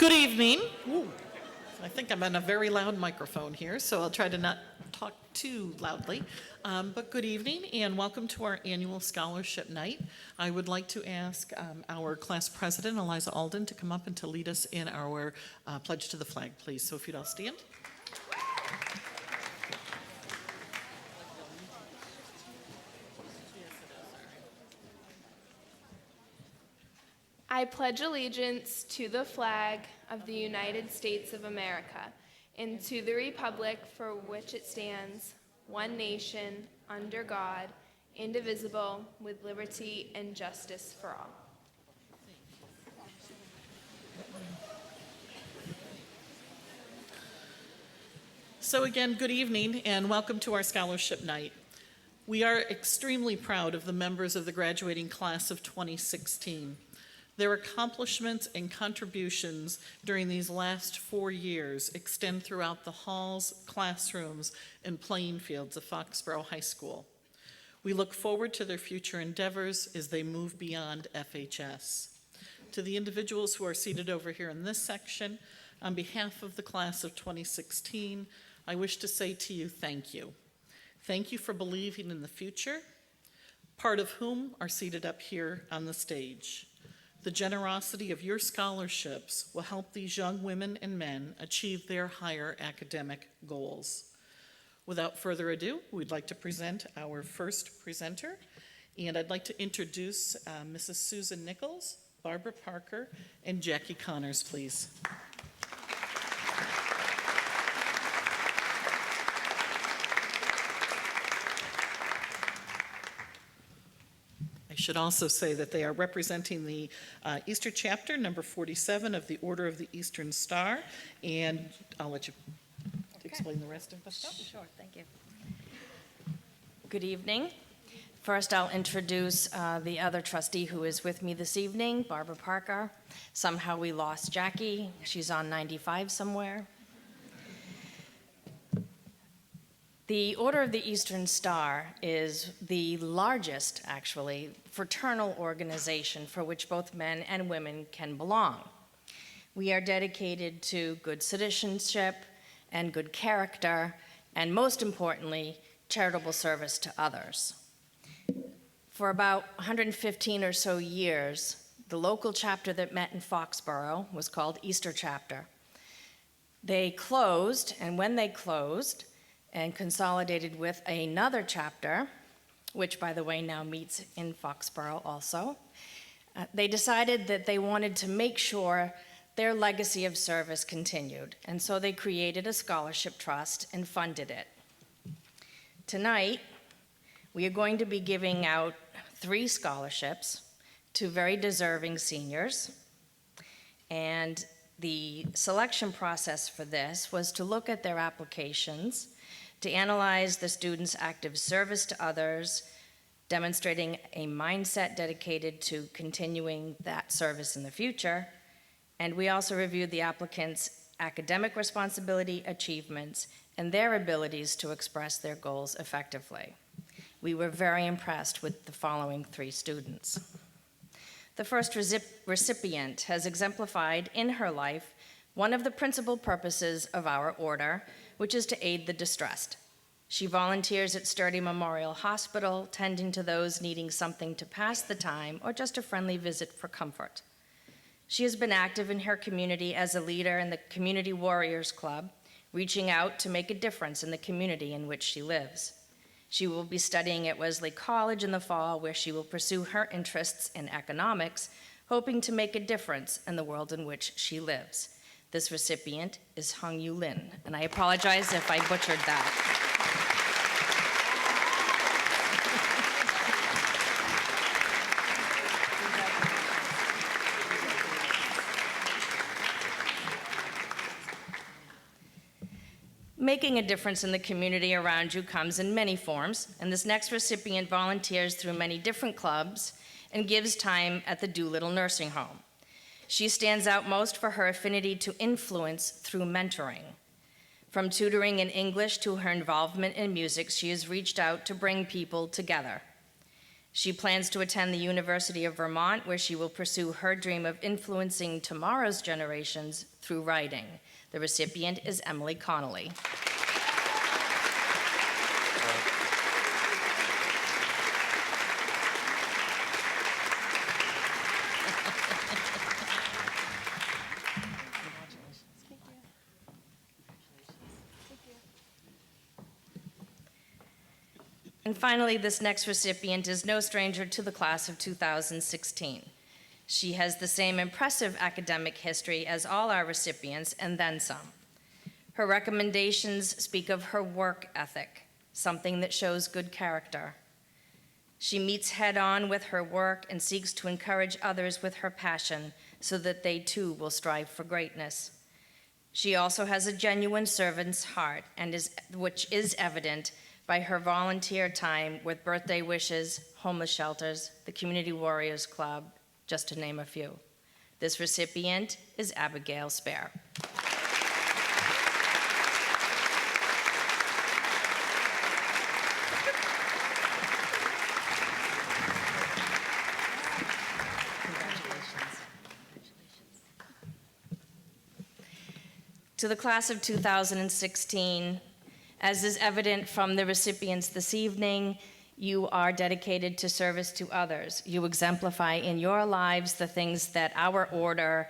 Good evening. Ooh, I think I'm on a very loud microphone here, so I'll try to not talk too loudly. But good evening and welcome to our annual Scholarship Night. I would like to ask our class president, Eliza Alden, to come up and to lead us in our pledge to the flag, please. So if you'd all stand. I pledge allegiance to the flag of the United States of America and to the republic for which it stands, one nation, under God, indivisible, with liberty and justice for all. So again, good evening and welcome to our Scholarship Night. We are extremely proud of the members of the graduating class of 2016. Their accomplishments and contributions during these last 4 years extend throughout the halls, classrooms, and playing fields of Foxborough High School. We look forward to their future endeavors as they move beyond FHS. To the individuals who are seated over here in this section, on behalf of the class of 2016, I wish to say to you, thank you. Thank you for believing in the future, part of whom are seated up here on the stage. The generosity of your scholarships will help these young women and men achieve their higher academic goals. Without further ado, we'd like to present our first presenter, and I'd like to introduce Mrs. Susan Nichols, Barbara Parker, and Jackie Connors, please. I should also say that they are representing the Easter chapter, number 47 of the Order of the Eastern Star, and I'll let you explain the rest of the stuff. Sure, thank you. Good evening. First, I'll introduce the other trustee who is with me this evening, Barbara Parker. Somehow we lost Jackie. She's on 95 somewhere. The Order of the Eastern Star is the largest, actually, fraternal organization for which both men and women can belong. We are dedicated to good citizenship and good character, and most importantly, charitable service to others. For about 115 or so years, the local chapter that met in Foxborough was called Easter Chapter. They closed, and when they closed, and consolidated with another chapter, which, by the way, now meets in Foxborough also. They decided that they wanted to make sure their legacy of service continued, and so they created a scholarship trust and funded it. Tonight, we are going to be giving out 3 scholarships to very deserving seniors, and the selection process for this was to look at their applications, to analyze the students' active service to others, demonstrating a mindset dedicated to continuing that service in the future. And we also reviewed the applicants' academic responsibility, achievements, and their abilities to express their goals effectively. We were very impressed with the following 3 students. The first recipient has exemplified in her life one of the principal purposes of our order, which is to aid the distressed. She volunteers at Sturdy Memorial Hospital, tending to those needing something to pass the time or just a friendly visit for comfort. She has been active in her community as a leader in the Community Warriors Club, reaching out to make a difference in the community in which she lives. She will be studying at Wesley College in the fall, where she will pursue her interests in economics, hoping to make a difference in the world in which she lives. This recipient is Hung Yu Lin, and I apologize if I butchered that. Making a difference in the community around you comes in many forms, and this next recipient volunteers through many different clubs and gives time at the Doolittle Nursing Home. She stands out most for her affinity to influence through mentoring. From tutoring in English to her involvement in music, she has reached out to bring people together. She plans to attend the University of Vermont, where she will pursue her dream of influencing tomorrow's generations through writing. The recipient is Emily Connolly. And finally, this next recipient is no stranger to the class of 2016. She has the same impressive academic history as all our recipients, and then some. Her recommendations speak of her work ethic, something that shows good character. She meets head-on with her work and seeks to encourage others with her passion so that they too will strive for greatness. She also has a genuine servant's heart, which is evident by her volunteer time with birthday wishes, homeless shelters, the Community Warriors Club, just to name a few. This recipient is Abigail Spare. To the class of 2016, as is evident from the recipients this evening, you are dedicated to service to others. You exemplify in your lives the things that our order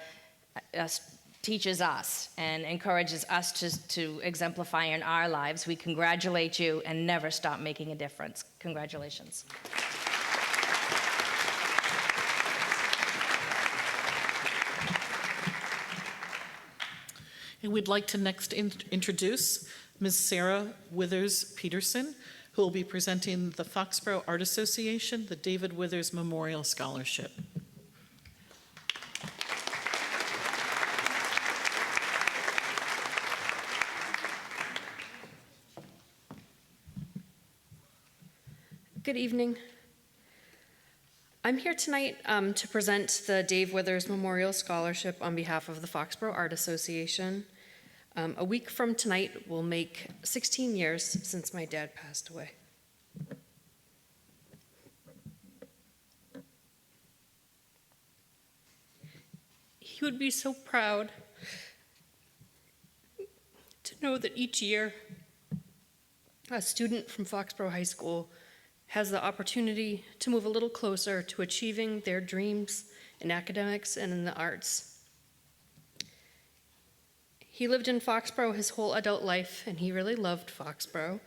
teaches us and encourages us to exemplify in our lives. We congratulate you and never stop making a difference. Congratulations. And we'd like to next introduce Ms. Sarah Withers Peterson, who will be presenting the Foxborough Art Association, the David Withers Memorial Scholarship. Good evening. I'm here tonight to present the Dave Withers Memorial Scholarship on behalf of the Foxborough Art Association. A week from tonight will make 16 years since my dad passed away. He would be so proud to know that each year a student from Foxborough High School has the opportunity to move a little closer to achieving their dreams in academics and in the arts. He lived in Foxborough his whole adult life, and he really loved Foxborough.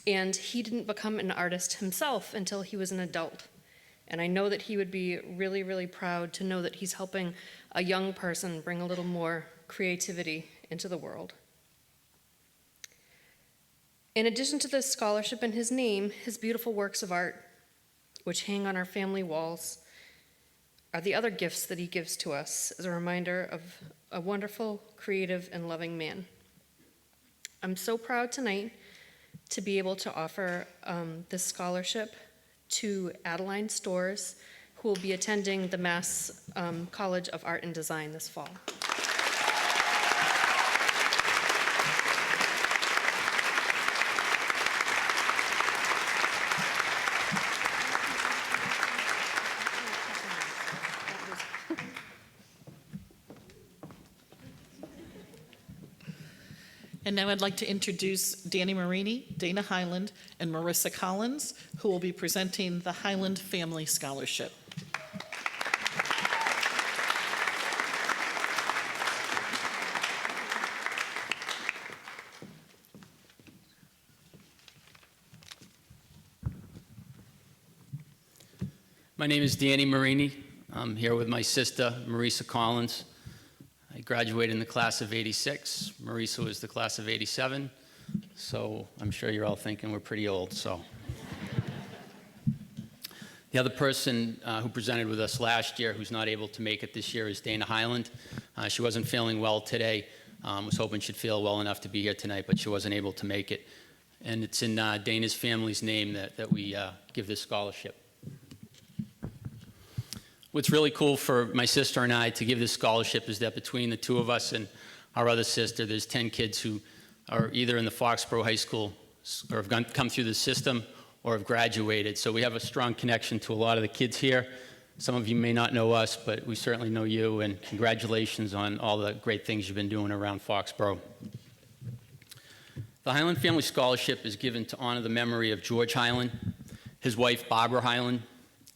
And he didn't become an artist himself until he was an adult. And I know that he would be really, really proud to know that he's helping a young person bring a little more creativity into the world. In addition to this scholarship in his name, his beautiful works of art, which hang on our family walls, are the other gifts that he gives to us as a reminder of a wonderful, creative, and loving man. I'm so proud tonight to be able to offer this scholarship to Adeline Storrs, who will be attending the Mass College of Art and Design this fall. And now I'd like to introduce Danny Marini, Dana Highland, and Marissa Collins, who will be presenting the Highland Family Scholarship. My name is Danny Marini. I'm here with my sister, Marissa Collins. I graduated in the class of '86. Marissa was the class of '87. So I'm sure you're all thinking we're pretty old, so. The other person who presented with us last year who's not able to make it this year is Dana Highland. She wasn't feeling well today. Was hoping she'd feel well enough to be here tonight, but she wasn't able to make it. And it's in Dana's family's name that we give this scholarship. What's really cool for my sister and I to give this scholarship is that between the two of us and our other sister, there's 10 kids who are either in the Foxborough High School or have come through the system or have graduated. So we have a strong connection to a lot of the kids here. Some of you may not know us, but we certainly know you, and congratulations on all the great things you've been doing around Foxborough. The Highland Family Scholarship is given to honor the memory of George Highland, his wife Barbara Highland,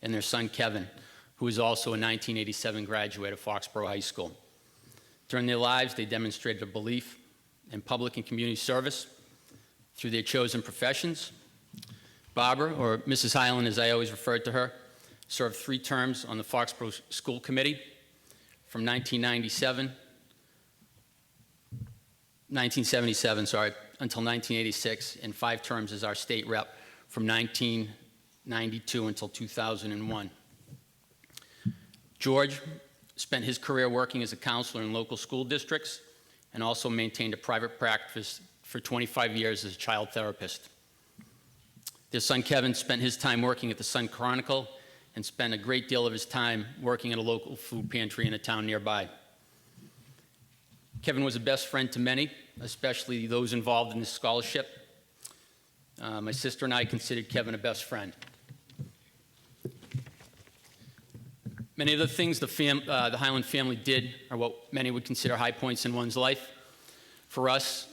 and their son Kevin, who is also a 1987 graduate of Foxborough High School. During their lives, they demonstrated a belief in public and community service through their chosen professions. Barbara, or Mrs. Highland as I always referred to her, served 3 terms on the Foxborough School Committee from 1977, until 1986, and 5 terms as our state rep from 1992 until 2001. George spent his career working as a counselor in local school districts and also maintained a private practice for 25 years as a child therapist. Their son Kevin spent his time working at the Sun Chronicle and spent a great deal of his time working at a local food pantry in a town nearby. Kevin was a best friend to many, especially those involved in this scholarship. My sister and I considered Kevin a best friend. Many of the things the Highland family did are what many would consider high points in one's life. For us,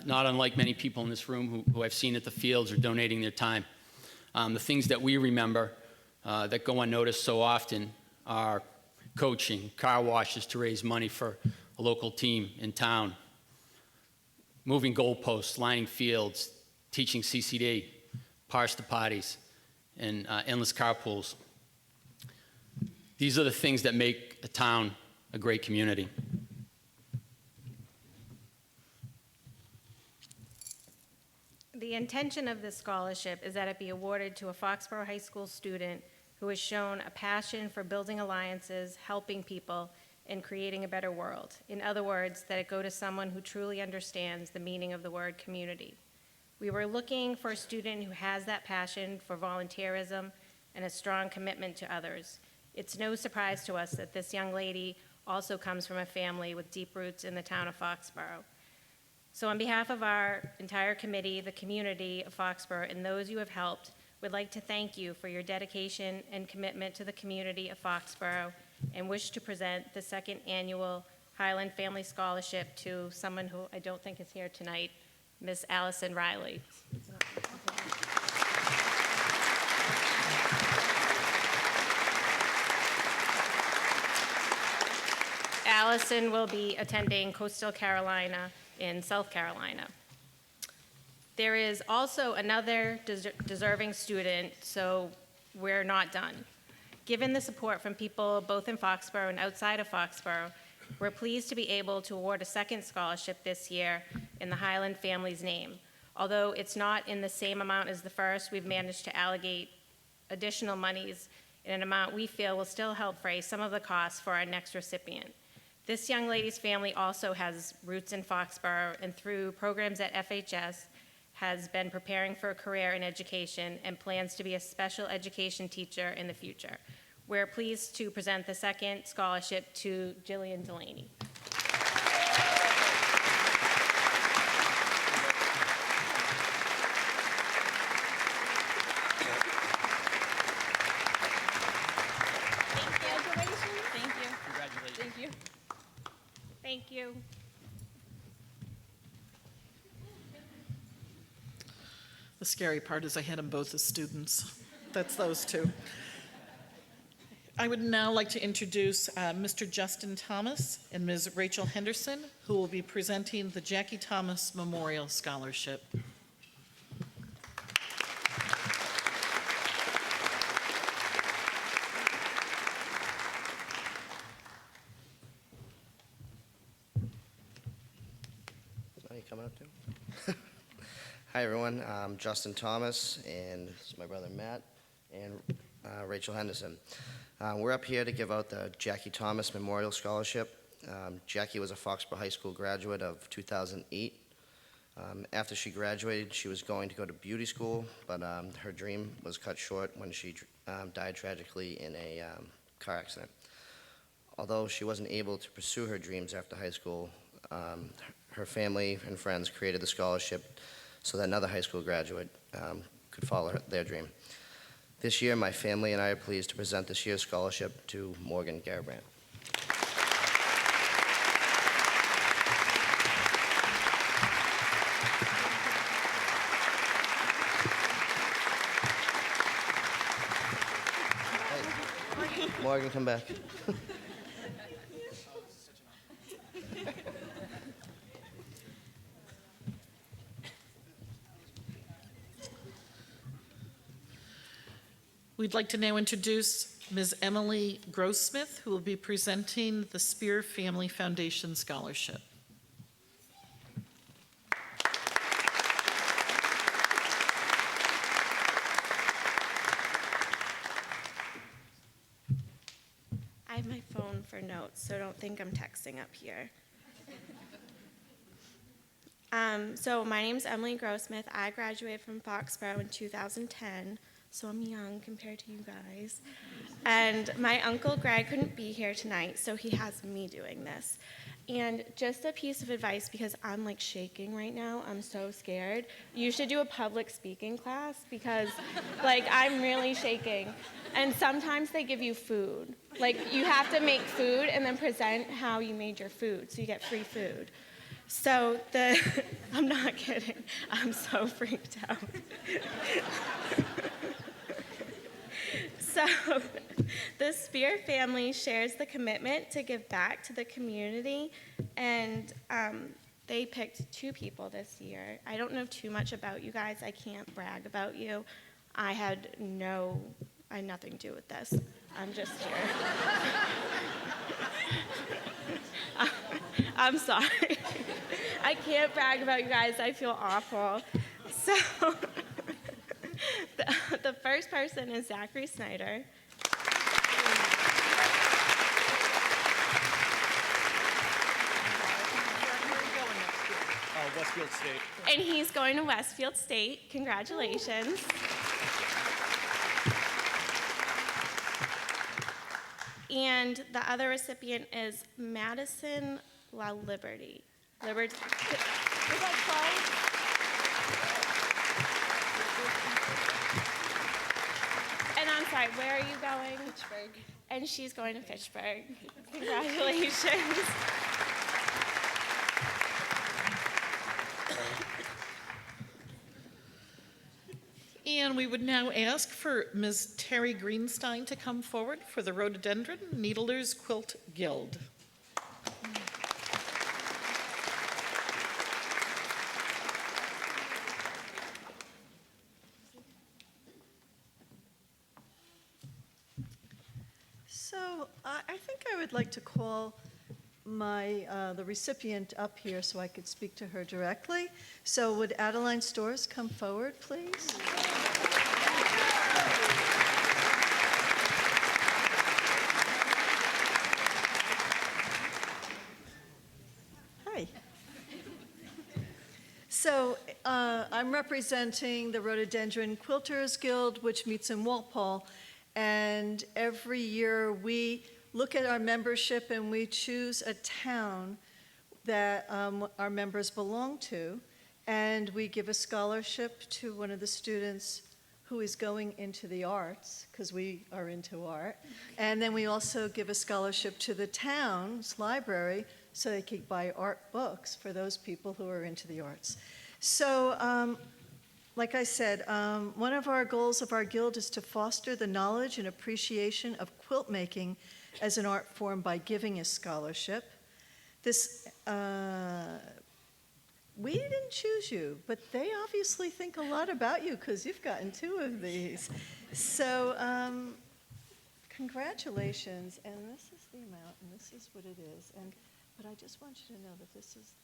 not unlike many people in this room who I've seen at the fields or donating their time, the things that we remember that go unnoticed so often are coaching, car washes to raise money for a local team in town, moving goalposts, lining fields, teaching CCD, parts to parties, and endless carpools. These are the things that make a town a great community. The intention of this scholarship is that it be awarded to a Foxborough High School student who has shown a passion for building alliances, helping people, and creating a better world. In other words, that it go to someone who truly understands the meaning of the word community. We were looking for a student who has that passion for volunteerism and a strong commitment to others. It's no surprise to us that this young lady also comes from a family with deep roots in the town of Foxborough. So on behalf of our entire committee, the community of Foxborough, and those you have helped, we'd like to thank you for your dedication and commitment to the community of Foxborough, and wish to present the 2nd annual Highland Family Scholarship to someone who I don't think is here tonight, Miss Allison Riley. Allison will be attending Coastal Carolina in South Carolina. There is also another deserving student, so we're not done. Given the support from people both in Foxborough and outside of Foxborough, we're pleased to be able to award a 2nd scholarship this year in the Highland family's name. Although it's not in the same amount as the first, we've managed to allocate additional monies in an amount we feel will still help fray some of the costs for our next recipient. This young lady's family also has roots in Foxborough, and through programs at FHS, has been preparing for a career in education and plans to be a special education teacher in the future. We're pleased to present the 2nd scholarship to Jillian Delaney. Thank you. The scary part is I had them both as students. That's those two. I would now like to introduce Mr. Justin Thomas and Ms. Rachel Henderson, who will be presenting the Jackie Thomas Memorial Scholarship. Are you coming up too? Hi, everyone. I'm Justin Thomas, and this is my brother Matt and Rachel Henderson. We're up here to give out the Jackie Thomas Memorial Scholarship. Jackie was a Foxborough High School graduate of 2008. After she graduated, she was going to go to beauty school, but her dream was cut short when she died tragically in a car accident. Although she wasn't able to pursue her dreams after high school, her family and friends created the scholarship so that another high school graduate could follow their dream. This year, my family and I are pleased to present this year's scholarship to Morgan Garabrandt. Hey, Morgan, come back. We'd like to now introduce Ms. Emily Grossmith, who will be presenting the Spear Family Foundation Scholarship. I have my phone for notes, so don't think I'm texting up here. So my name's Emily Grossmith. I graduated from Foxborough in 2010, so I'm young compared to you guys. And my uncle Greg couldn't be here tonight, so he has me doing this. And just a piece of advice, because I'm like shaking right now, I'm so scared. You should do a public speaking class, because like I'm really shaking. And sometimes they give you food. Like you have to make food and then present how you made your food, so you get free food. So I'm not kidding, I'm so freaked out. So the Spear family shares the commitment to give back to the community, and they picked 2 people this year. I don't know too much about you guys. I can't brag about you. I had nothing to do with this. I'm just here. I'm sorry. I can't brag about you guys. I feel awful. So the first person is Zachary Snyder. Westfield State. And he's going to Westfield State. Congratulations. And the other recipient is Madison La Liberty. And I'm sorry, where are you going? Fitchburg. And she's going to Fitchburg. Congratulations. And we would now ask for Ms. Terry Greenstein to come forward for the Rhododendron Needlers Quilt Guild. So I think I would like to call the recipient up here so I could speak to her directly. So would Adeline Storrs come forward, please? Hi. So I'm representing the Rhododendron Quilters Guild, which meets in Walpole. And every year we look at our membership and we choose a town that our members belong to, and we give a scholarship to one of the students who is going into the arts, because we are into art. And then we also give a scholarship to the town's library so they can buy art books for those people who are into the arts. So like I said, one of our goals of our guild is to foster the knowledge and appreciation of quilt making as an art form by giving a scholarship. We didn't choose you, but they obviously think a lot about you because you've gotten 2 of these. So congratulations, and this is the amount, and this is what it is. But I just want you to know that this is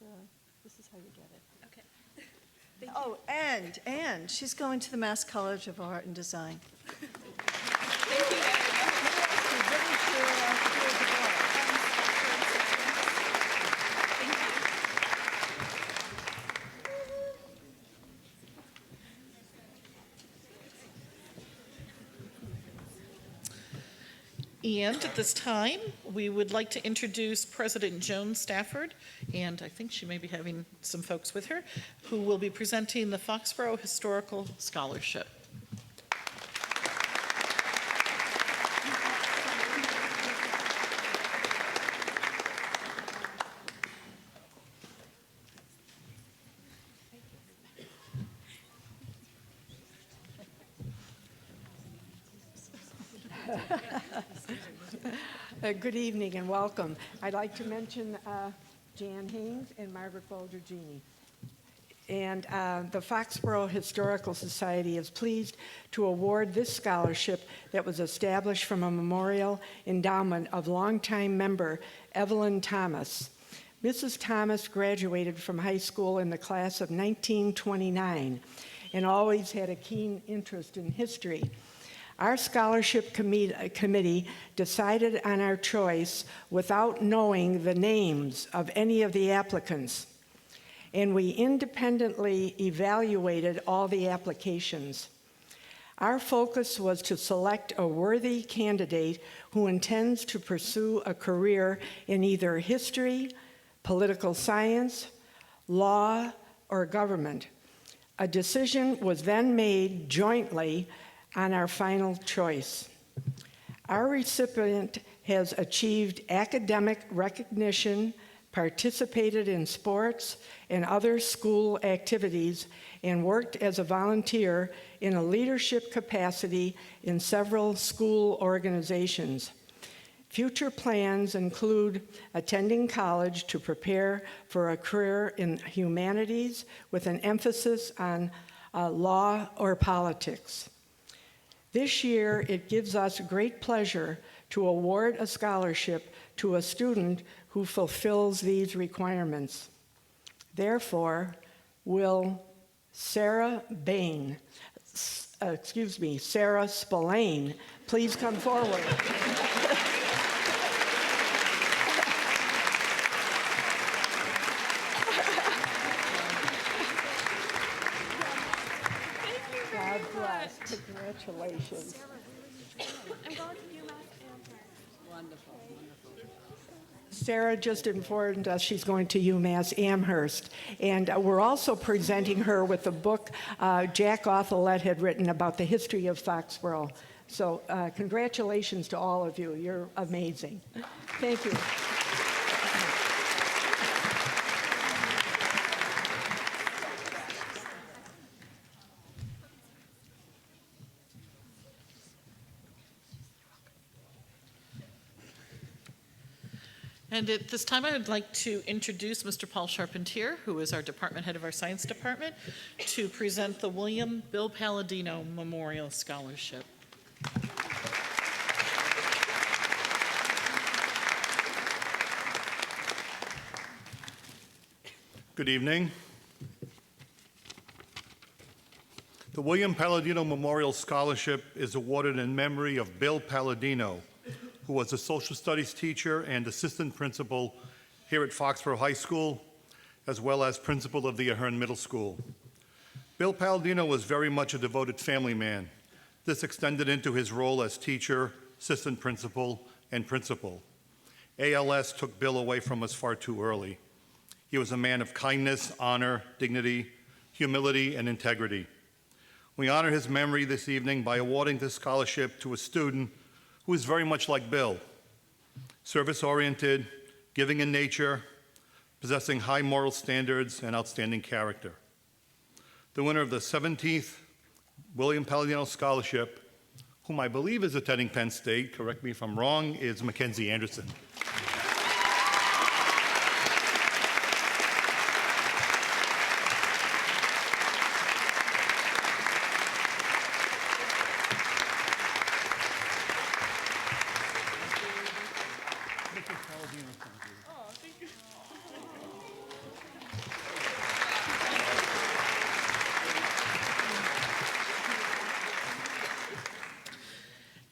how you get it. Okay. Oh, and she's going to the Mass College of Art and Design. Thank you very And at this time, we would like to introduce President Joan Stafford, and I think she may be having some folks with her, who will be presenting the Foxborough Historical Scholarship. Good evening and welcome. I'd like to mention Jan Haynes and Margaret Bolgergini. And the Foxborough Historical Society is pleased to award this scholarship that was established from a memorial endowment of longtime member Evelyn Thomas. Mrs. Thomas graduated from high school in the class of 1929 and always had a keen interest in history. Our scholarship committee decided on our choice without knowing the names of any of the applicants, and we independently evaluated all the applications. Our focus was to select a worthy candidate who intends to pursue a career in either history, political science, law, or government. A decision was then made jointly on our final choice. Our recipient has achieved academic recognition, participated in sports and other school activities, and worked as a volunteer in a leadership capacity in several school organizations. Future plans include attending college to prepare for a career in humanities with an emphasis on law or politics. This year, it gives us great pleasure to award a scholarship to a student who fulfills these requirements. Therefore, will Sarah Spillane, please come forward. God bless. Congratulations. I'm going to UMass Wonderful. Sarah just informed us she's going to UMass Amherst. And we're also presenting her with a book Jack Authelette had written about the history of Foxborough. So congratulations to all of you. You're amazing. Thank you. And at this time, I would like to introduce Mr. Paul Charpentier, who is our department head of our science department, to present the William Bill Palladino Memorial Scholarship. Good evening. The William Palladino Memorial Scholarship is awarded in memory of Bill Palladino, who was a social studies teacher and assistant principal here at Foxborough High School, as well as principal of the Ahern Middle School. Bill Palladino was very much a devoted family man. This extended into his role as teacher, assistant principal, and principal. ALS took Bill away from us far too early. He was a man of kindness, honor, dignity, humility, and integrity. We honor his memory this evening by awarding this scholarship to a student who is very much like Bill, service-oriented, giving in nature, possessing high moral standards and outstanding character. The winner of the 17th William Palladino Scholarship, whom I believe is attending Penn State, correct me if I'm wrong, is Mackenzie Anderson.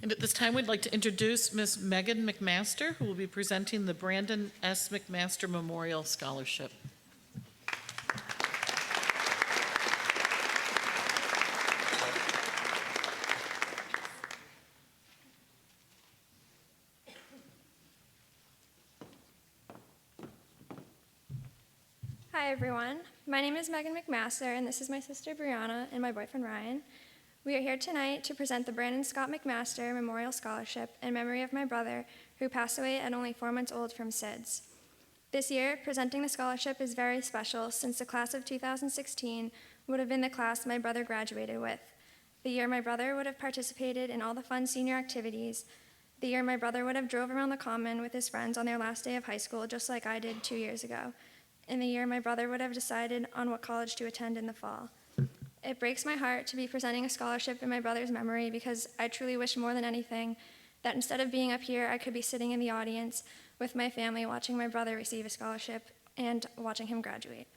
And at this time, we'd like to introduce Ms. Megan McMaster, who will be presenting the Brandon S. McMaster Memorial Scholarship. Hi everyone, my name is Megan McMaster and this is my sister Brianna and my boyfriend Ryan. We are here tonight to present the Brandon Scott McMaster Memorial Scholarship in memory of my brother who passed away at only 4 months old from SIDS. This year, presenting the scholarship is very special since the class of 2016 would have been the class my brother graduated with. The year my brother would have participated in all the fun senior activities. The year my brother would have drove around the common with his friends on their last day of high school, just like I did 2 years ago. And the year my brother would have decided on what college to attend in the fall. It breaks my heart to be presenting a scholarship in my brother's memory because I truly wish more than anything that instead of being up here, I could be sitting in the audience with my family watching my brother receive a scholarship and watching him graduate.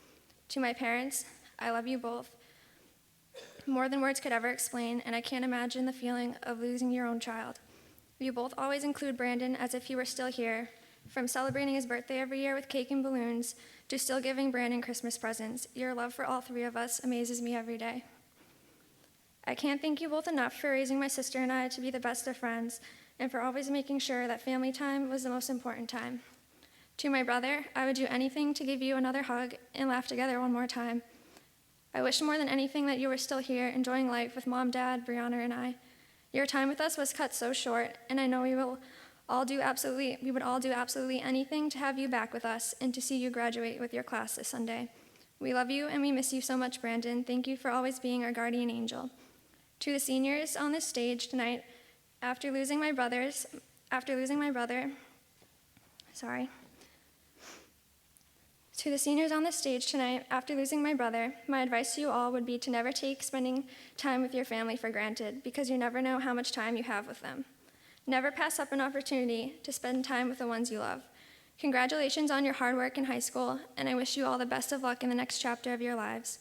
To my parents, I love you both more than words could ever explain, and I can't imagine the feeling of losing your own child. You both always include Brandon as if he were still here, from celebrating his birthday every year with cake and balloons to still giving Brandon Christmas presents. Your love for all three of us amazes me every day. I can't thank you both enough for raising my sister and I to be the best of friends and for always making sure that family time was the most important time. To my brother, I would do anything to give you another hug and laugh together one more time. I wish more than anything that you were still here enjoying life with Mom, Dad, Brianna, and I. Your time with us was cut so short, and I know we would all do absolutely anything to have you back with us and to see you graduate with your class this Sunday. We love you and we miss you so much, Brandon. Thank you for always being our guardian angel. To the seniors on this stage tonight, after losing my brother, To the seniors on the stage tonight, after losing my brother, my advice to you all would be to never take spending time with your family for granted, because you never know how much time you have with them. Never pass up an opportunity to spend time with the ones you love. Congratulations on your hard work in high school, and I wish you all the best of luck in the next chapter of your lives.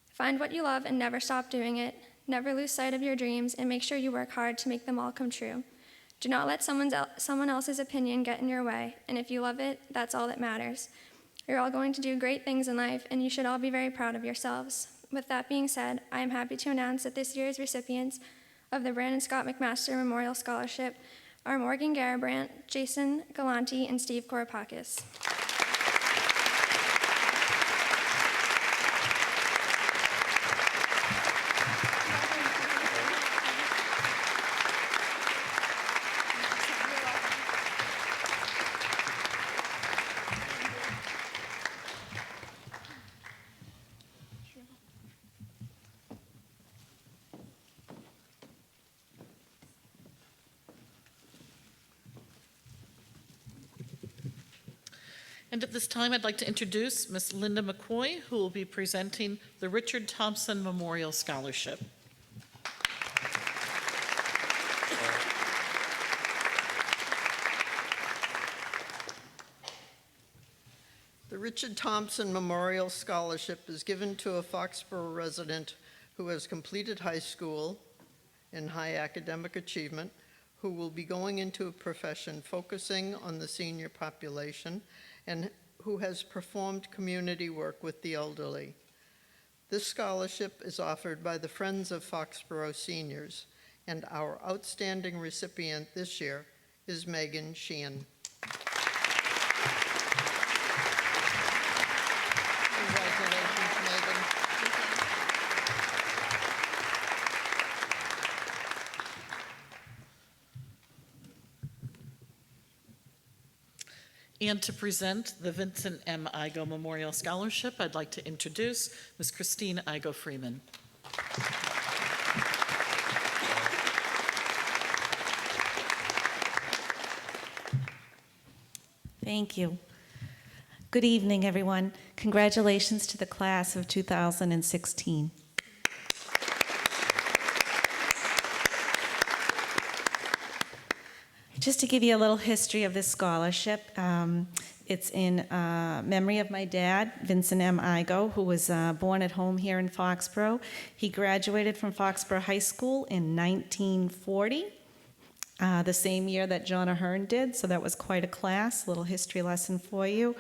Find what you love and never stop doing it. Never lose sight of your dreams, and make sure you work hard to make them all come true. Do not let someone else's opinion get in your way, and if you love it, that's all that matters. You're all going to do great things in life, and you should all be very proud of yourselves. With that being said, I am happy to announce that this year's recipients of the Brandon Scott McMaster Memorial Scholarship are Morgan Garabrandt, Jason Galanti, and Steve Koropakis. And at this time, I'd like to introduce Ms. Linda McCoy, who will be presenting the Richard Thompson Memorial Scholarship. The Richard Thompson Memorial Scholarship is given to a Foxborough resident who has completed high school in high academic achievement, who will be going into a profession focusing on the senior population, and who has performed community work with the elderly. This scholarship is offered by the Friends of Foxborough Seniors, and our outstanding recipient this year is Megan Sheehan. Congratulations, Megan. And to present the Vincent M. Igo Memorial Scholarship, I'd like to introduce Ms. Christine Igo Freeman. Thank you. Good evening, everyone. Congratulations to the class of 2016. Just to give you a little history of this scholarship, it's in memory of my dad, Vincent M. Igo, who was born at home here in Foxborough. He graduated from Foxborough High School in 1940, the same year that John Ahern did, so that was quite a class, little history lesson for you.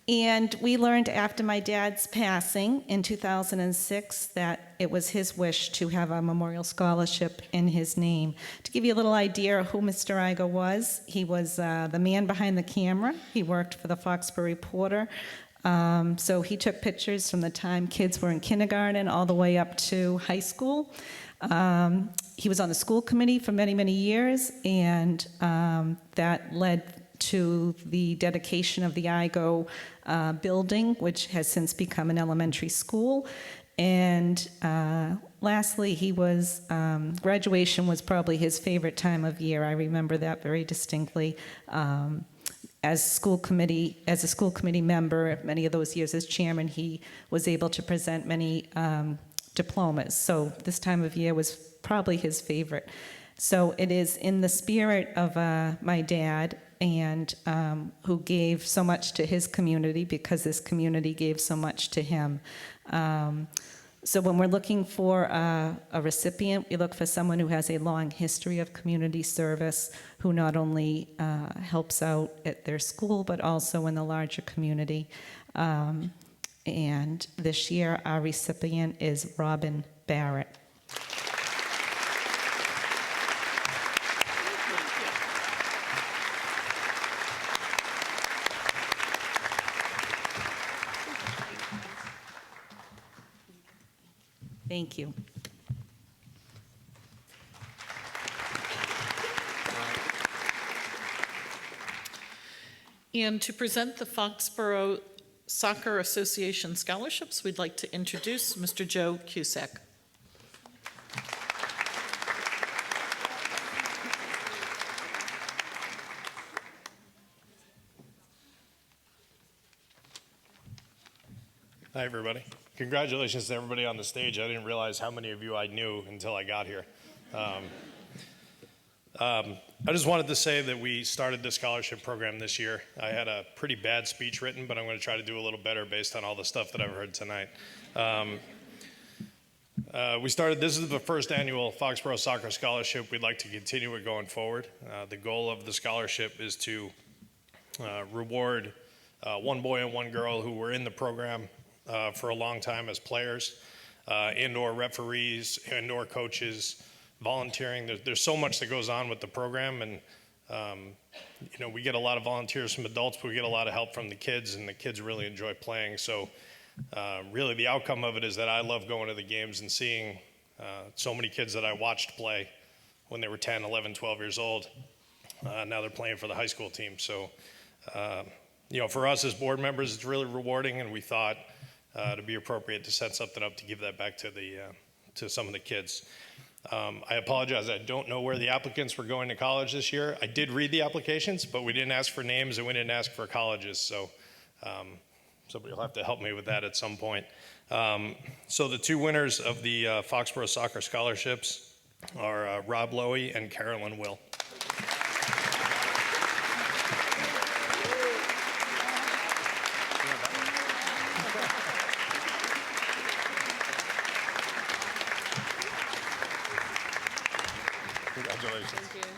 And we learned after my dad's passing in 2006 that it was his wish to have a memorial scholarship in his name. To give you a little idea of who Mr. Igo was, he was the man behind the camera. He worked for the Foxborough Reporter. So he took pictures from the time kids were in kindergarten all the way up to high school. He was on the school committee for many, many years, and that led to the dedication of the Igo building, which has since become an elementary school. And lastly, he was, graduation was probably his favorite time of year. I remember that very distinctly. As a school committee member, many of those years as chairman, he was able to present many diplomas. So this time of year was probably his favorite. So it is in the spirit of my dad, and who gave so much to his community because this community gave so much to him. So when we're looking for a recipient, we look for someone who has a long history of community service, who not only helps out at their school, but also in the larger community. And this year, our recipient is Robin Barrett. Thank you. And to present the Foxborough Soccer Association scholarships, we'd like to introduce Mr. Joe Cusack. Hi, everybody. Congratulations to everybody on the stage. I didn't realize how many of you I knew until I got here. I just wanted to say that we started this scholarship program this year. I had a pretty bad speech written, but I'm going to try to do a little better based on all the stuff that I've heard tonight. This is the first annual Foxborough Soccer Scholarship. We'd like to continue it going forward. The goal of the scholarship is to reward one boy and one girl who were in the program for a long time as players, and/or referees, and/or coaches, volunteering. There's so much that goes on with the program, and we get a lot of volunteers from adults, but we get a lot of help from the kids, and the kids really enjoy playing. So really the outcome of it is that I love going to the games and seeing so many kids that I watched play when they were 10, 11, 12 years old. Now they're playing for the high school team. So for us as board members, it's really rewarding, and we thought to be appropriate to set something up to give that back to some of the kids. I apologize, I don't know where the applicants were going to college this year. I did read the applications, but we didn't ask for names and we didn't ask for colleges, so somebody will have to help me with that at some point. So the two winners of the Foxborough Soccer Scholarships are Rob Lowy and Carolyn Will. Congratulations. Thank you.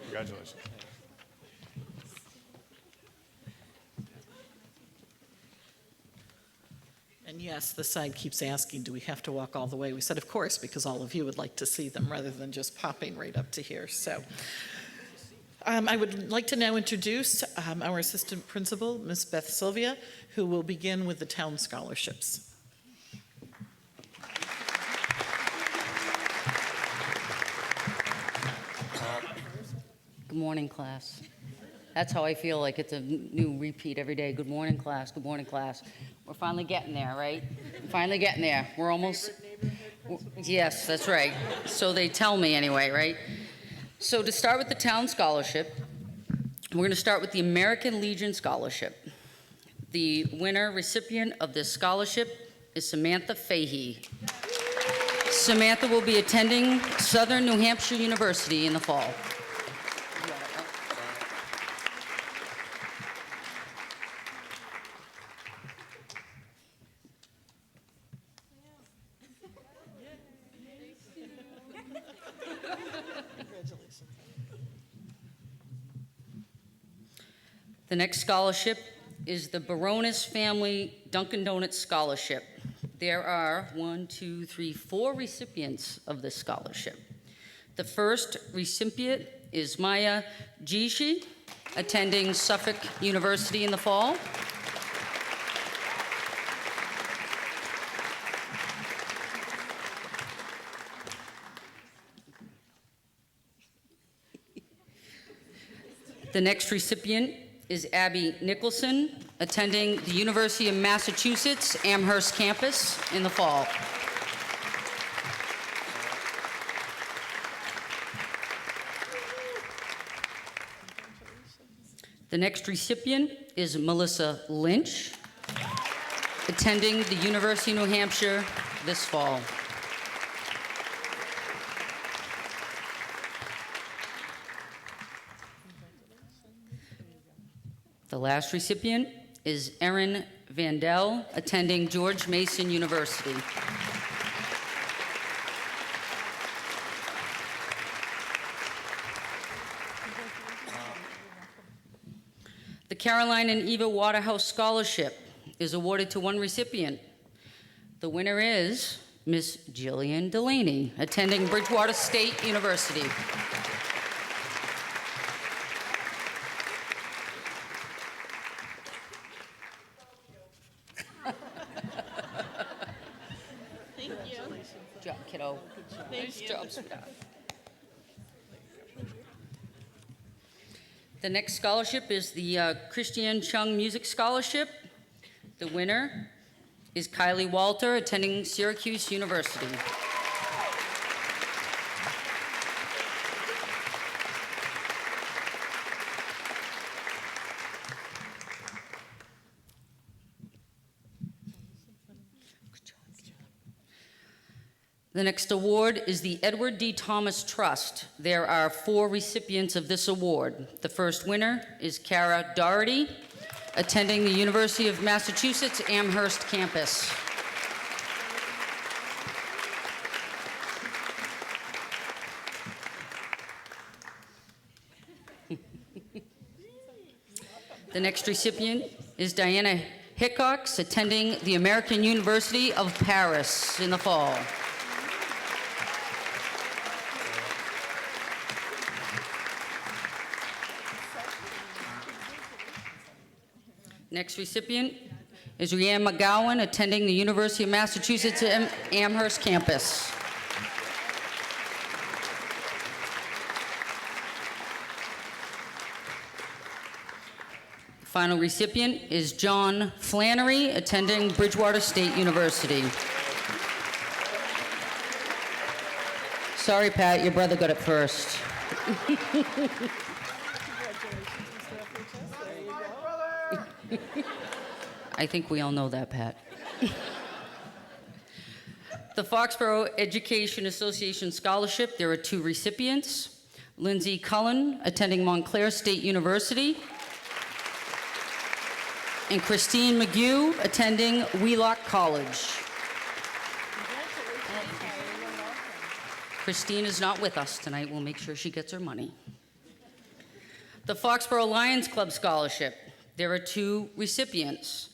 Congratulations. And yes, the side keeps asking, do we have to walk all the way? We said, of course, because all of you would like to see them rather than just popping right up to here. So I would like to now introduce our assistant principal, Ms. Beth Sylvia, who will begin with the town scholarships. Good morning, class. That's how I feel, like it's a new repeat every day. Good morning, class. Good morning, class. We're finally getting there, right? Finally getting there. We're almost... Yes, that's right. So they tell me anyway, right? So to start with the town scholarship, we're going to start with the American Legion Scholarship. The winner recipient of this scholarship is Samantha Fahey. Samantha will be attending Southern New Hampshire University in the fall. The next scholarship is the Baronis Family Dunkin' Donuts Scholarship. There are 4 recipients of this scholarship. The first recipient is Maya Jishi, attending Suffolk University in the fall. The next recipient is Abby Nicholson, attending the University of Massachusetts Amherst campus in the fall. The next recipient is Melissa Lynch, attending the University of New Hampshire this fall. The last recipient is Erin Vandell, attending George Mason University. The Caroline and Eva Waterhouse Scholarship is awarded to one recipient. The winner is Miss Jillian Delaney, attending Bridgewater State University. Thank you. Good job, kiddo. Nice job, sweetheart. The next scholarship is the Christiane Chung Music Scholarship. The winner is Kylie Walter, attending Syracuse University. The next award is the Edward D. Thomas Trust. There are 4 recipients of this award. The first winner is Kara Doherty, attending the University of Massachusetts Amherst campus. The next recipient is Diana Hickox, attending the American University of Paris in the fall. Next recipient is Rhianne McGowan, attending the University of Massachusetts Amherst campus. The final recipient is John Flannery, attending Bridgewater State University. Sorry, Pat, your brother got it first. I think we all know that, Pat. The Foxborough Education Association Scholarship, there are 2 recipients. Lindsay Cullen, attending Montclair State University, and Christine McGew, attending Wheelock College. Christine is not with us tonight. We'll make sure she gets her money. The Foxborough Lions Club Scholarship, there are 2 recipients.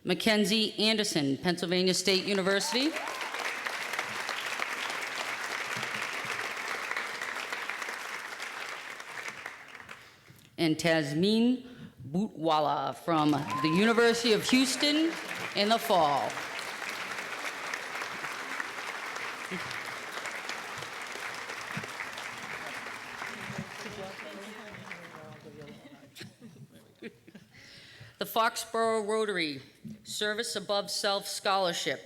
Mackenzie Anderson, Pennsylvania State University, and Tasmin Bootwala from the University of Houston in the fall. The Foxborough Rotary Service Above Self Scholarship,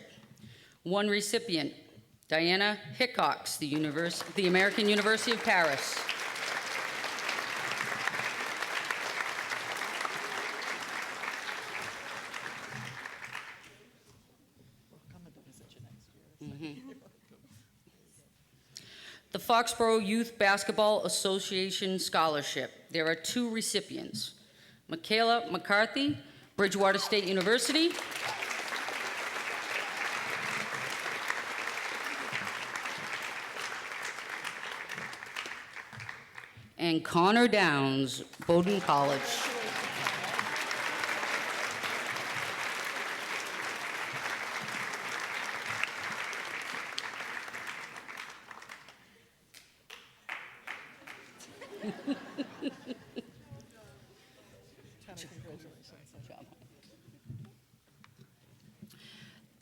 1 recipient, Diana Hickox, the American University of Paris. The Foxborough Youth Basketball Association Scholarship, there are 2 recipients. Michaela McCarthy, Bridgewater State University, and Connor Downs, Bowdoin College.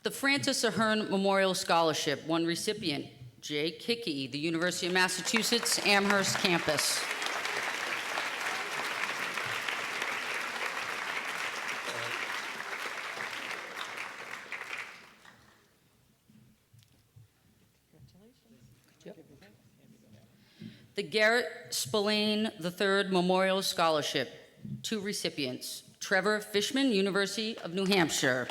The Francis Ahern Memorial Scholarship, 1 recipient, Jake Hickey, the University of Massachusetts Amherst campus. The Garrett Spillane III Memorial Scholarship, 2 recipients. Trevor Fishman, University of New Hampshire.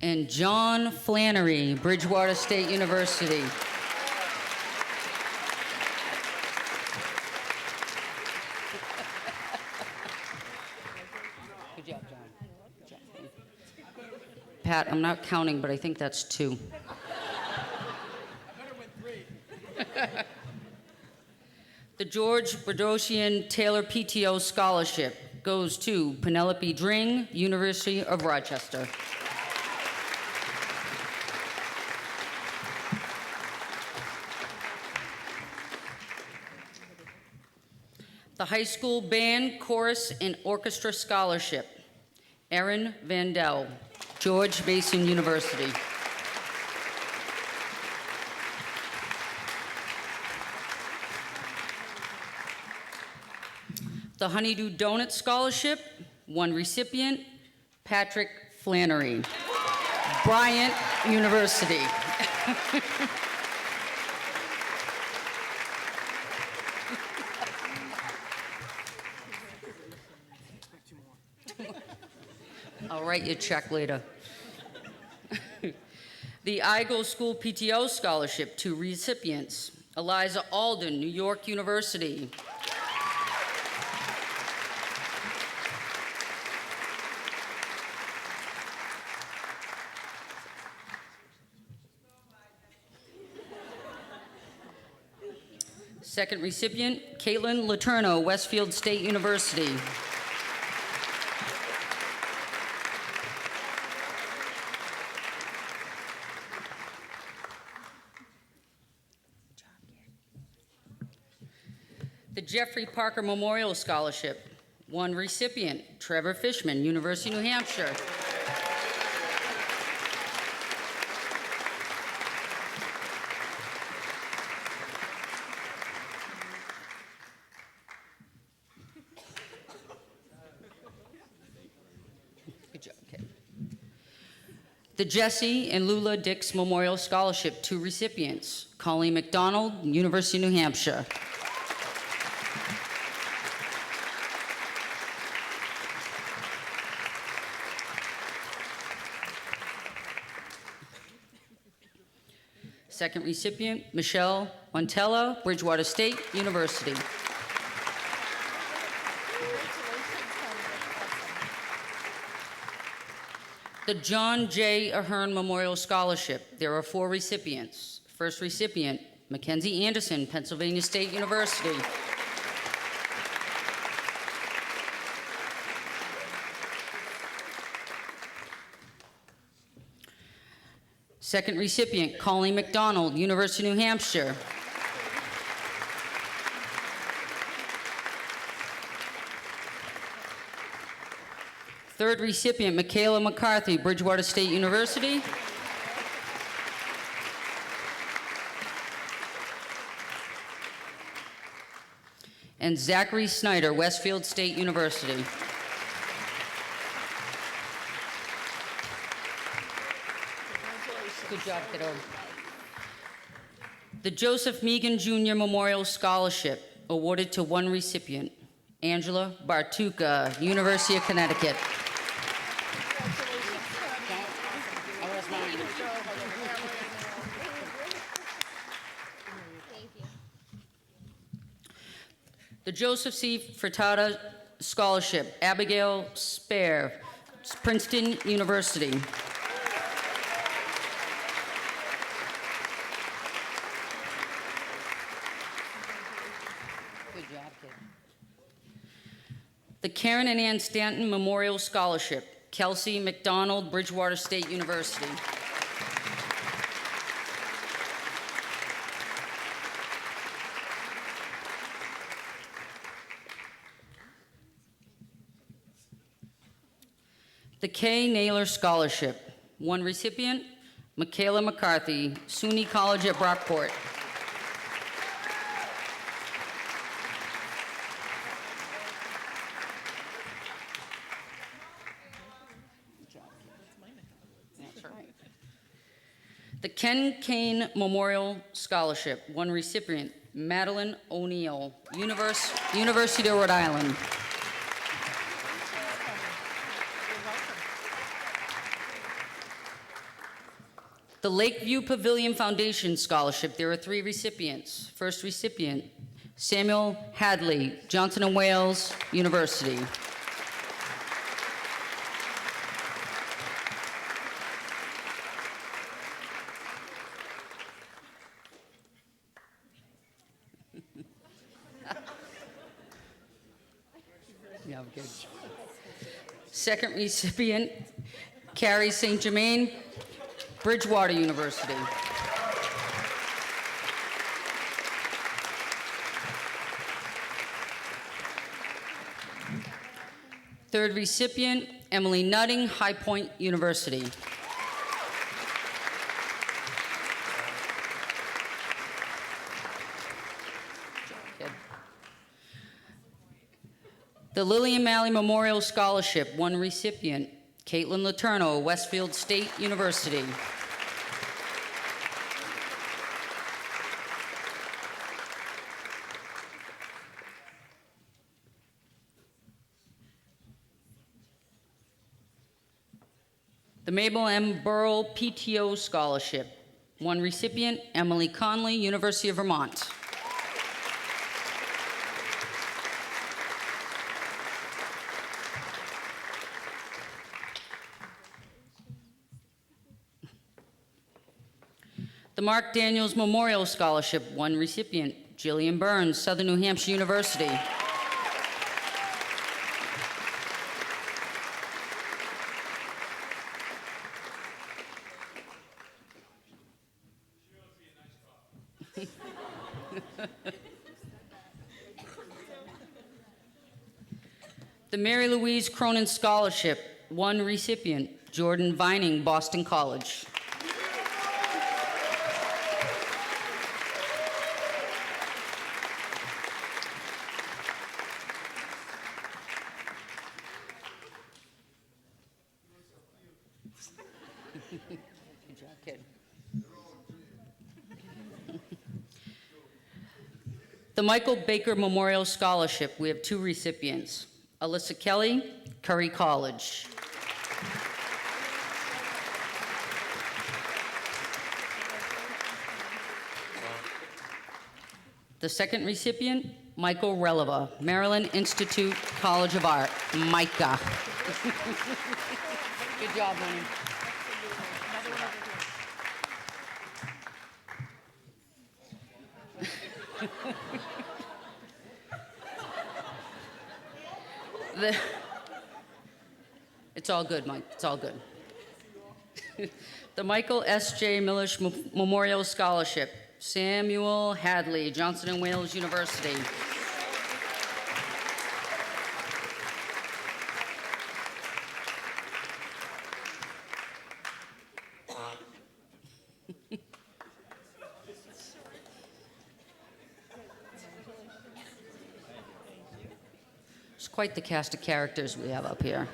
And John Flannery, Bridgewater State University. Good job, John. Good job. Pat, I'm not counting, but I think that's 2. The George Berdosian Taylor PTO Scholarship goes to Penelope Dring, University of Rochester. The High School Band, Chorus, and Orchestra Scholarship, Erin Vandell, George Mason University. The Honeydew Donut Scholarship, 1 recipient, Patrick Flannery, Bryant University. I'll write you a check later. The Igo School PTO Scholarship, 2 recipients, Eliza Alden, New York University. Second recipient, Caitlin Letourneau, Westfield State University. The Jeffrey Parker Memorial Scholarship, 1 recipient, Trevor Fishman, University of New Hampshire. Good job, okay. The Jesse and Lula Dix Memorial Scholarship, 2 recipients, Colleen McDonald, University of New Hampshire. Second recipient, Michelle Montella, Bridgewater State University. The John J. Ahern Memorial Scholarship. There are 4 recipients. First recipient, Mackenzie Anderson, Pennsylvania State University. Second recipient, Colleen McDonald, University of New Hampshire. Third recipient, Michaela McCarthy, Bridgewater State University. And Zachary Snyder, Westfield State University. Good job, kiddo. The Joseph Megan Jr. Memorial Scholarship, awarded to 1 recipient, Angela Bartuca, University of Connecticut. The Joseph C. Furtada Scholarship, Abigail Spare, Princeton University. Good job, kid. The Karen and Ann Stanton Memorial Scholarship, Kelsey McDonald, Bridgewater State University. The Kay Naylor Scholarship, 1 recipient, Michaela McCarthy, SUNY College at Brockport. The Ken Kane Memorial Scholarship, one recipient, Madeline O'Neill, University of Rhode Island. The Lakeview Pavilion Foundation Scholarship, there are 3 recipients. First recipient, Samuel Hadley, Johnson & Wales University. Yeah, I'm good. Second recipient, Carrie St. Germain, Bridgewater University. Third recipient, Emily Nutting, High Point University. The Lillian Malley Memorial Scholarship, one recipient, Caitlin Letourneau, Westfield State University. The Mabel M. Burrell PTO Scholarship, one recipient, Emily Conley, University of Vermont. The Mark Daniels Memorial Scholarship, one recipient, Jillian Burns, Southern New Hampshire University. The Mary Louise Cronin Scholarship, one recipient, Jordan Vining, Boston College. Good job, kid. The Michael Baker Memorial Scholarship, we have 2 recipients. Alyssa Kelly, Curry College. The second recipient, Michael Releva, Maryland Institute College of Art, MICA. Good job, honey. It's all good, Mike. It's all good. The Michael S.J. Millish Memorial Scholarship, Samuel Hadley, Johnson & Wales University. It's quite the cast of characters we have up here.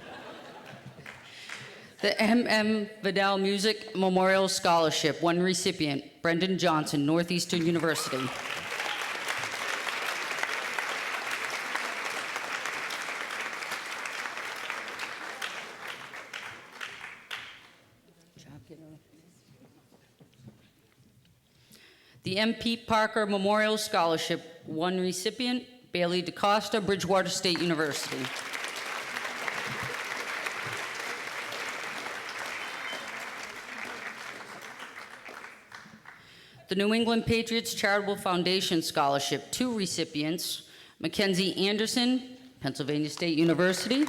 The M.M. Vidal Music Memorial Scholarship, one recipient, Brendan Johnson, Northeastern University. The M. Pete Parker Memorial Scholarship, one recipient, Bailey DaCosta, Bridgewater State University. The New England Patriots Charitable Foundation Scholarship, two recipients, Mackenzie Anderson, Pennsylvania State University.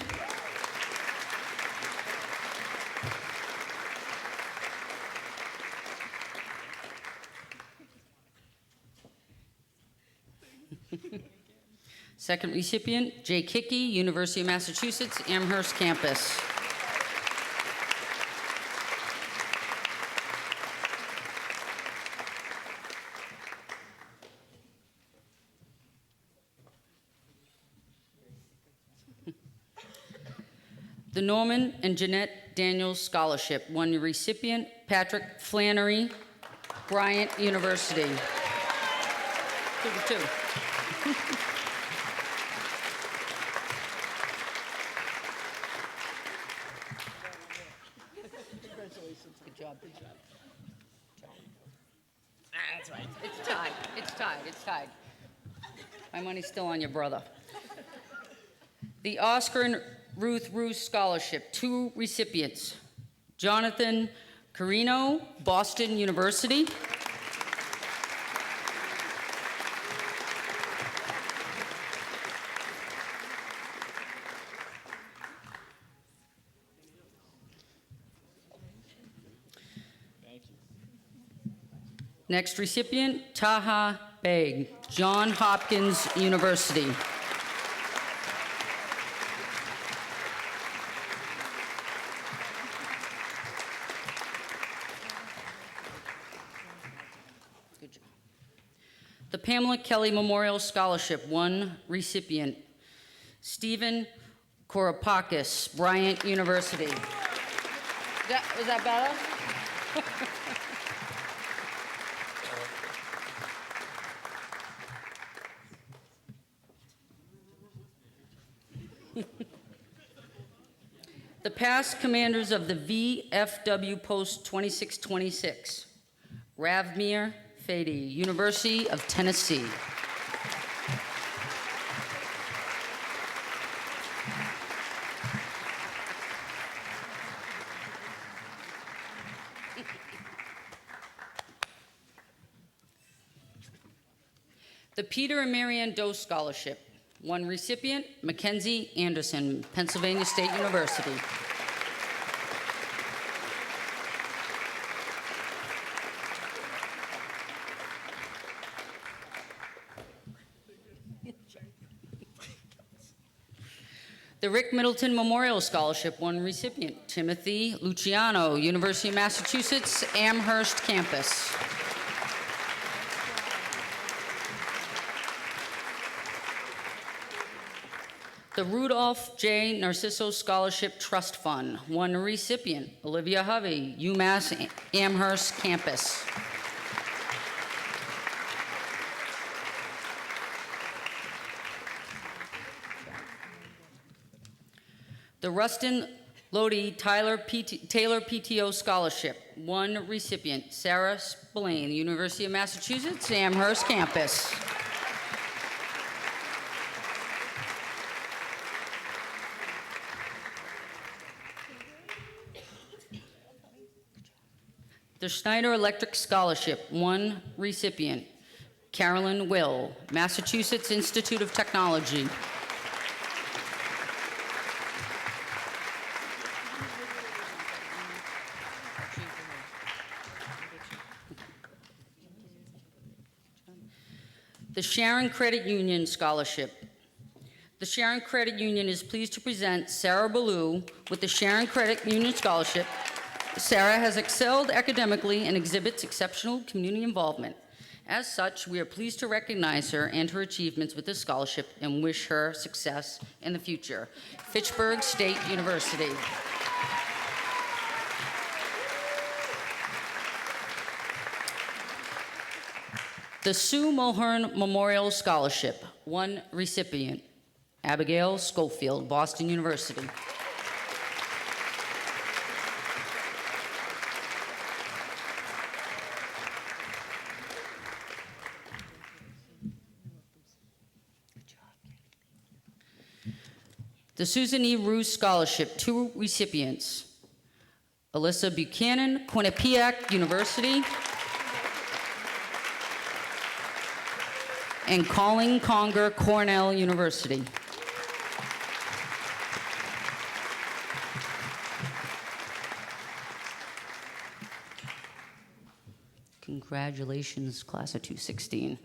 Second recipient, Jay Kickey, University of Massachusetts, Amherst campus. The Norman and Jeanette Daniels Scholarship, one recipient, Patrick Flannery, Bryant University. 2 to 2. Good job, good job. That's right. It's tied. It's tied. It's tied. My money's still on your brother. The Oscar and Ruth Roos Scholarship, 2 recipients. Jonathan Carino, Boston University. Next recipient, Taha Beg, Johns Hopkins University. Good job. The Pamela Kelly Memorial Scholarship, 1 recipient, Stephen Koropakis, Bryant University. Was that better? The past commanders of the VFW Post 2626, Ravmir Fady, University of Tennessee. The Peter and Marianne Doe Scholarship, 1 recipient, Mackenzie Anderson, Pennsylvania State University. The Rick Middleton Memorial Scholarship, 1 recipient, Timothy Luciano, University of Massachusetts, Amherst campus. The Rudolph J. Narciso Scholarship Trust Fund, 1 recipient, Olivia Hovey, UMass Amherst campus. The Rustin Lodi Taylor PTO Scholarship, 1 recipient, Sarah Spillane, University of Massachusetts Amherst campus. The Schneider Electric Scholarship, 1 recipient, Carolyn Will, Massachusetts Institute of Technology. The Sharon Credit Union Scholarship. The Sharon Credit Union is pleased to present Sarah Ballou with the Sharon Credit Union Scholarship. Sarah has excelled academically and exhibits exceptional community involvement. As such, we are pleased to recognize her and her achievements with this scholarship and wish her success in the future. Fitchburg State University. The Sue Mulhern Memorial Scholarship, 1 recipient, Abigail Schofield, Boston University. The Susan E. Roos Scholarship, 2 recipients, Alyssa Buchanan, Quinnipiac University, and Colleen Conger, Cornell University. Congratulations, class of 216.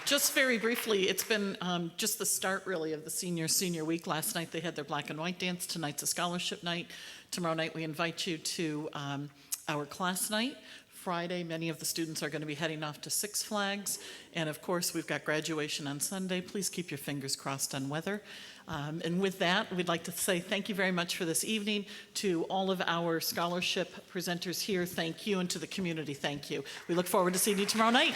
Just very briefly, it's been just the start, really, of the senior week. Last night they had their black and white dance. Tonight's a scholarship night. Tomorrow night we invite you to our class night Friday. Many of the students are going to be heading off to Six Flags. And of course, we've got graduation on Sunday. Please keep your fingers crossed on weather. And with that, we'd like to say thank you very much for this evening. To all of our scholarship presenters here, thank you. And to the community, thank you. We look forward to seeing you tomorrow night.